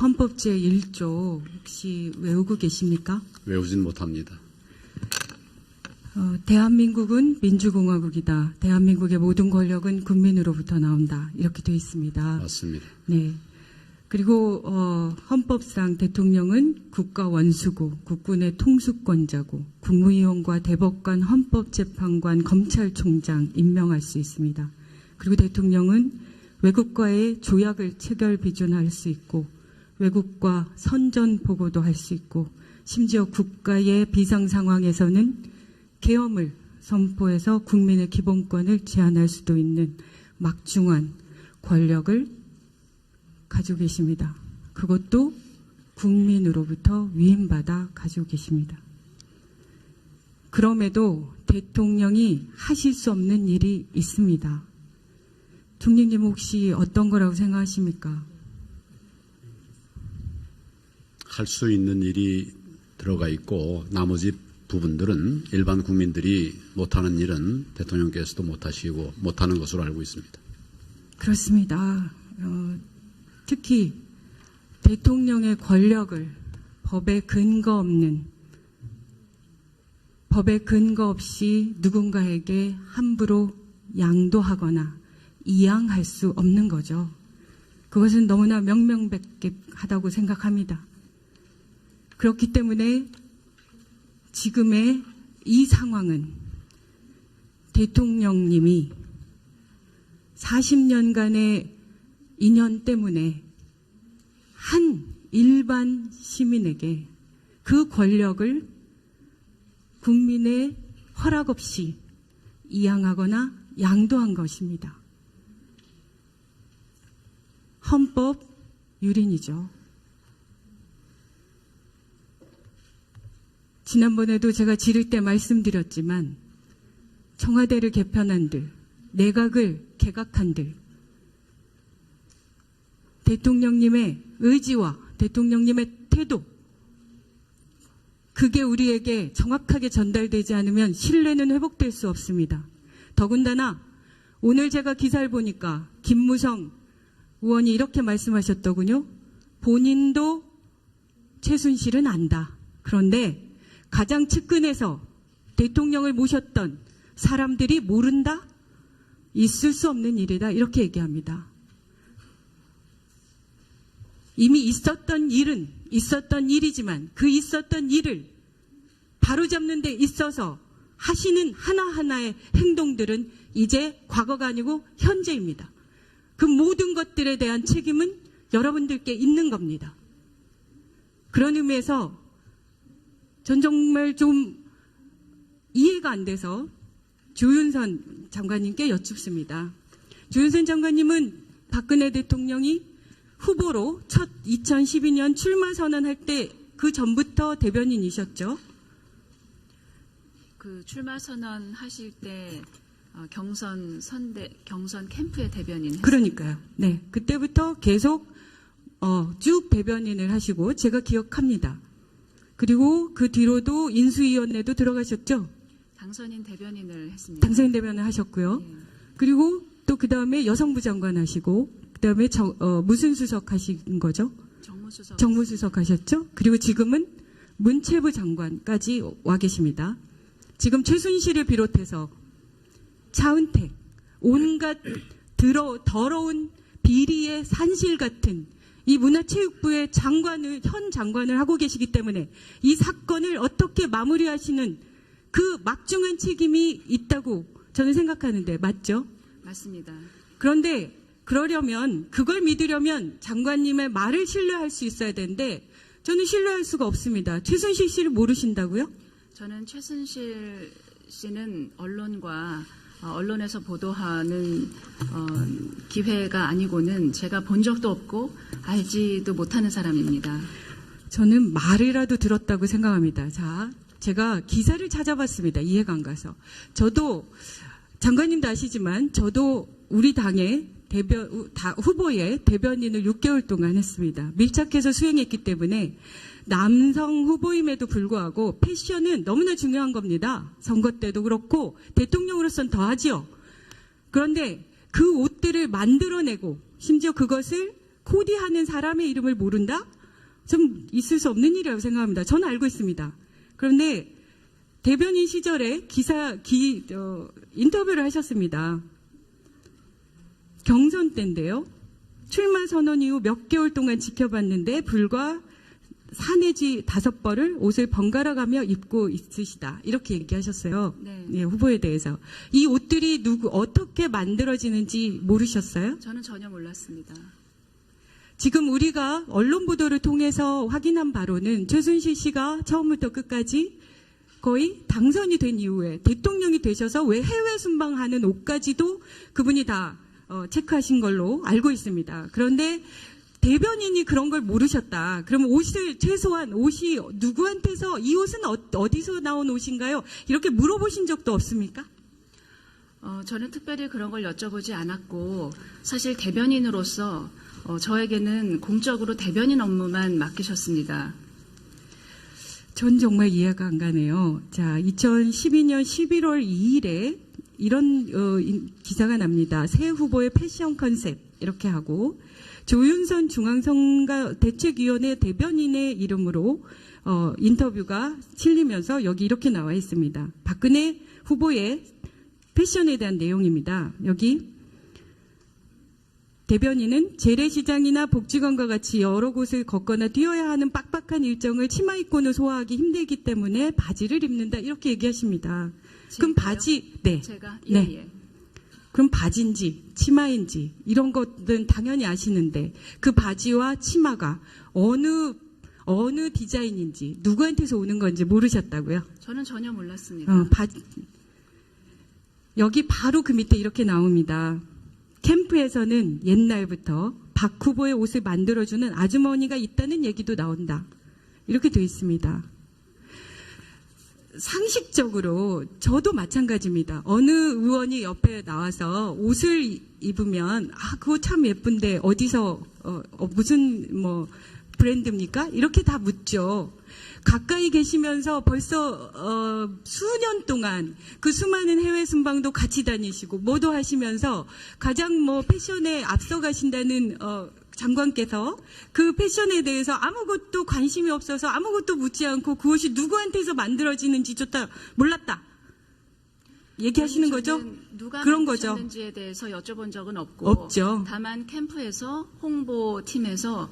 헌법 제1조 혹시 외우고 계십니까? 외우진 못합니다. 대한민국은 민주공화국이다. 대한민국의 모든 권력은 국민으로부터 나온다. 이렇게 되어 있습니다. 맞습니다. 네. 그리고 헌법상 대통령은 국가 원수고 국군의 통수권자고 국무위원과 대법관, 헌법재판관, 검찰총장 임명할 수 있습니다. 그리고 대통령은 외국과의 조약을 체결 비준할 수 있고 외국과 선전 보고도 할 수 있고 심지어 국가의 비상 상황에서는 계엄을 선포해서 국민의 기본권을 제한할 수도 있는 막중한 권력을 가지고 계십니다. 그것도 국민으로부터 위임받아 가지고 계십니다. 그럼에도 대통령이 하실 수 없는 일이 있습니다. 총리님 혹시 어떤 거라고 생각하십니까? 할 수 있는 일이 들어가 있고 나머지 부분들은 일반 국민들이 못하는 일은 대통령께서도 못하시고 못하는 것으로 알고 있습니다. 그렇습니다. 특히 대통령의 권력을 법에 근거 없이 누군가에게 함부로 양도하거나 이양할 수 없는 거죠. 그것은 너무나 명명백백하다고 생각합니다. 그렇기 때문에 지금의 이 상황은 대통령님이 40년간의 인연 때문에 한 일반 시민에게 그 권력을 국민의 허락 없이 이양하거나 양도한 것입니다. 헌법 유린이죠. 지난번에도 제가 지를 때 말씀드렸지만 청와대를 개편한들, 내각을 개각한들 대통령님의 의지와 대통령님의 태도 그게 우리에게 정확하게 전달되지 않으면 신뢰는 회복될 수 없습니다. 더군다나 오늘 제가 기사를 보니까 김무성 의원이 이렇게 말씀하셨더군요. 본인도 최순실은 안다. 그런데 가장 측근에서 대통령을 모셨던 사람들이 모른다? 있을 수 없는 일이다. 이렇게 얘기합니다. 이미 있었던 일은 있었던 일이지만 그 있었던 일을 바로잡는 데 있어서 하시는 하나하나의 행동들은 이제 과거가 아니고 현재입니다. 그 모든 것들에 대한 책임은 여러분들께 있는 겁니다. 그런 의미에서 전 정말 좀 이해가 안 돼서 조윤선 장관님께 여쭙습니다. 조윤선 장관님은 박근혜 대통령이 후보로 첫 2012년 출마 선언할 때 그 전부터 대변인이셨죠? 그 출마 선언 하실 때 경선 캠프의 대변인 했습니다. 그러니까요. 네, 그때부터 계속 쭉 대변인을 하시고 제가 기억합니다. 그리고 그 뒤로도 인수위원회도 들어가셨죠? 당선인 대변인을 했습니다. 당선인 대변인을 하셨고요. 네. 그리고 또 그 다음에 여성부 장관 하시고 그 다음에 무슨 수석 하신 거죠? 정무수석 하셨죠? 그리고 지금은 문체부 장관까지 와 계십니다. 지금 최순실을 비롯해서 차은택, 온갖 더러운 비리의 산실 같은 이 문화체육부의 현 장관을 하고 계시기 때문에 이 사건을 어떻게 마무리하시는 그 막중한 책임이 있다고 저는 생각하는데 맞죠? 맞습니다. 그런데 그걸 믿으려면 장관님의 말을 신뢰할 수 있어야 되는데 저는 신뢰할 수가 없습니다. 최순실 씨를 모르신다고요? 저는 최순실 씨는 언론에서 보도하는 기회가 아니고는 제가 본 적도 없고 알지도 못하는 사람입니다. 저는 말이라도 들었다고 생각합니다. 자, 제가 기사를 찾아봤습니다. 이해가 안 가서. 저도 장관님도 아시지만 저도 우리 당의 후보의 대변인을 6개월 동안 했습니다. 밀착해서 수행했기 때문에 남성 후보임에도 불구하고 패션은 너무나 중요한 겁니다. 선거 때도 그렇고 대통령으로서는 더하지요. 그런데 그 옷들을 만들어내고 심지어 그것을 코디하는 사람의 이름을 모른다? 좀 있을 수 없는 일이라고 생각합니다. 저는 알고 있습니다. 그런데 대변인 시절에 인터뷰를 하셨습니다. 경선 때인데요. 출마 선언 이후 몇 개월 동안 지켜봤는데 불과 4 내지 5벌을 옷을 번갈아 가며 입고 있으시다. 이렇게 얘기하셨어요. 네. 예, 후보에 대해서. 이 옷들이 어떻게 만들어지는지 모르셨어요? 저는 전혀 몰랐습니다. 지금 우리가 언론 보도를 통해서 확인한 바로는 최순실 씨가 처음부터 끝까지 거의 당선이 된 이후에 대통령이 되셔서 왜 해외 순방하는 옷까지도 그분이 다 체크하신 걸로 알고 있습니다. 그런데 대변인이 그런 걸 모르셨다. 그러면 옷을 최소한 옷이 누구한테서 이 옷은 어디서 나온 옷인가요? 이렇게 물어보신 적도 없습니까? 저는 특별히 그런 걸 여쭤보지 않았고 사실 대변인으로서 저에게는 공적으로 대변인 업무만 맡기셨습니다. 전 정말 이해가 안 가네요. 자, 2012년 11월 2일에 이런 기사가 납니다. 새 후보의 패션 컨셉 이렇게 하고 조윤선 중앙선거 대책위원회 대변인의 이름으로 인터뷰가 실리면서 여기 이렇게 나와 있습니다. 박근혜 후보의 패션에 대한 내용입니다. 여기 대변인은 재래시장이나 복지관과 같이 여러 곳을 걷거나 뛰어야 하는 빡빡한 일정을 치마 입고는 소화하기 힘들기 때문에 바지를 입는다. 이렇게 얘기하십니다. 그럼 바지, 네. 제가? 네. 예. 그럼 바지인지 치마인지 이런 것들은 당연히 아시는데 그 바지와 치마가 어느 디자인인지 누구한테서 오는 건지 모르셨다고요? 저는 전혀 몰랐습니다. 여기 바로 그 밑에 이렇게 나옵니다. 캠프에서는 옛날부터 박 후보의 옷을 만들어주는 아주머니가 있다는 얘기도 나온다. 이렇게 되어 있습니다. 상식적으로 저도 마찬가지입니다. 어느 의원이 옆에 나와서 옷을 입으면 그거 참 예쁜데 어디서 무슨 브랜드입니까? 이렇게 다 묻죠. 가까이 계시면서 벌써 수년 동안 그 수많은 해외 순방도 같이 다니시고 뭐도 하시면서 가장 패션에 앞서가신다는 장관께서 그 패션에 대해서 아무것도 관심이 없어서 아무것도 묻지 않고 그것이 누구한테서 만들어지는지조차 몰랐다. 얘기하시는 거죠? 누가 그런 거죠. 만드셨는지에 대해서 여쭤본 적은 없고 없죠. 다만 캠프에서 홍보팀에서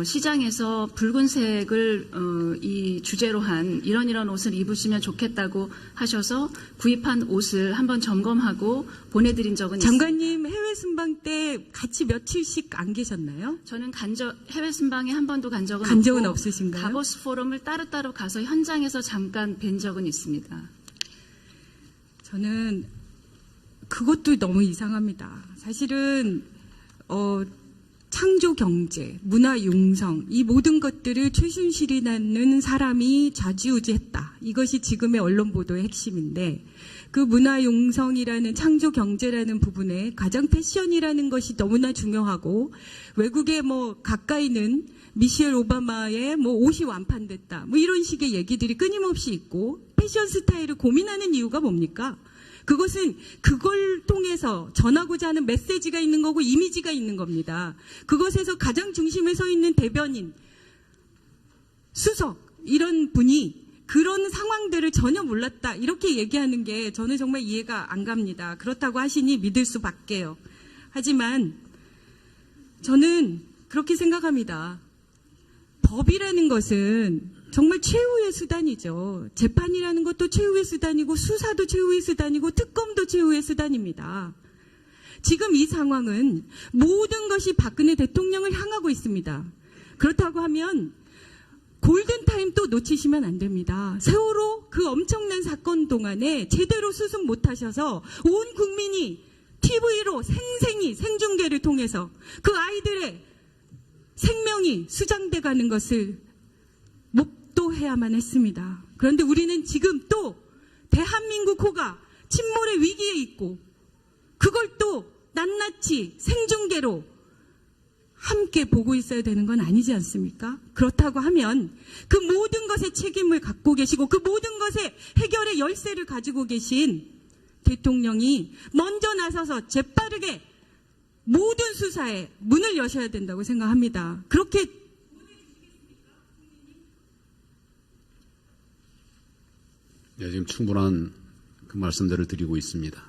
시장에서 붉은색을 이 주제로 한 이런 옷을 입으시면 좋겠다고 하셔서 구입한 옷을 한번 점검하고 보내드린 적은 장관님 있습니다. 해외 순방 때 같이 며칠씩 안 계셨나요? 저는 해외 순방에 한 번도 간 적은 없고 없으신가요? 다보스 포럼을 따로따로 가서 현장에서 잠깐 뵌 적은 있습니다. 저는 그것도 너무 이상합니다. 사실은 창조 경제, 문화 융성 이 모든 것들을 최순실이라는 사람이 좌지우지했다. 이것이 지금의 언론 보도의 핵심인데 그 문화 융성이라는 창조 경제라는 부분에 가장 패션이라는 것이 너무나 중요하고 외국에 가까이는 미셸 오바마의 옷이 완판됐다. 이런 식의 얘기들이 끊임없이 있고 패션 스타일을 고민하는 이유가 뭡니까? 그것은 그걸 통해서 전하고자 하는 메시지가 있는 거고 이미지가 있는 겁니다. 그것에서 가장 중심에 서 있는 대변인, 수석 이런 분이 그런 상황들을 전혀 몰랐다. 이렇게 얘기하는 게 저는 정말 이해가 안 갑니다. 그렇다고 하시니 믿을 수밖에요. 하지만 저는 그렇게 생각합니다. 법이라는 것은 정말 최후의 수단이죠. 재판이라는 것도 최후의 수단이고 수사도 최후의 수단이고 특검도 최후의 수단입니다. 지금 이 상황은 모든 것이 박근혜 대통령을 향하고 있습니다. 그렇다고 하면 골든타임 또 놓치시면 안 됩니다. 세월호 그 엄청난 사건 동안에 제대로 수습 못하셔서 온 국민이 TV로 생생히 생중계를 통해서 그 아이들의 생명이 수장돼 가는 것을 목도해야만 했습니다. 그런데 우리는 지금 또 대한민국 호가 침몰의 위기에 있고 그걸 또 낱낱이 생중계로 함께 보고 있어야 되는 건 아니지 않습니까? 그렇다고 하면 그 모든 것에 책임을 갖고 계시고 그 모든 것에 해결의 열쇠를 가지고 계신 대통령이 먼저 나서서 재빠르게 모든 수사에 문을 여셔야 된다고 생각합니다. 그렇게 네, 지금 충분한 그 말씀들을 드리고 있습니다.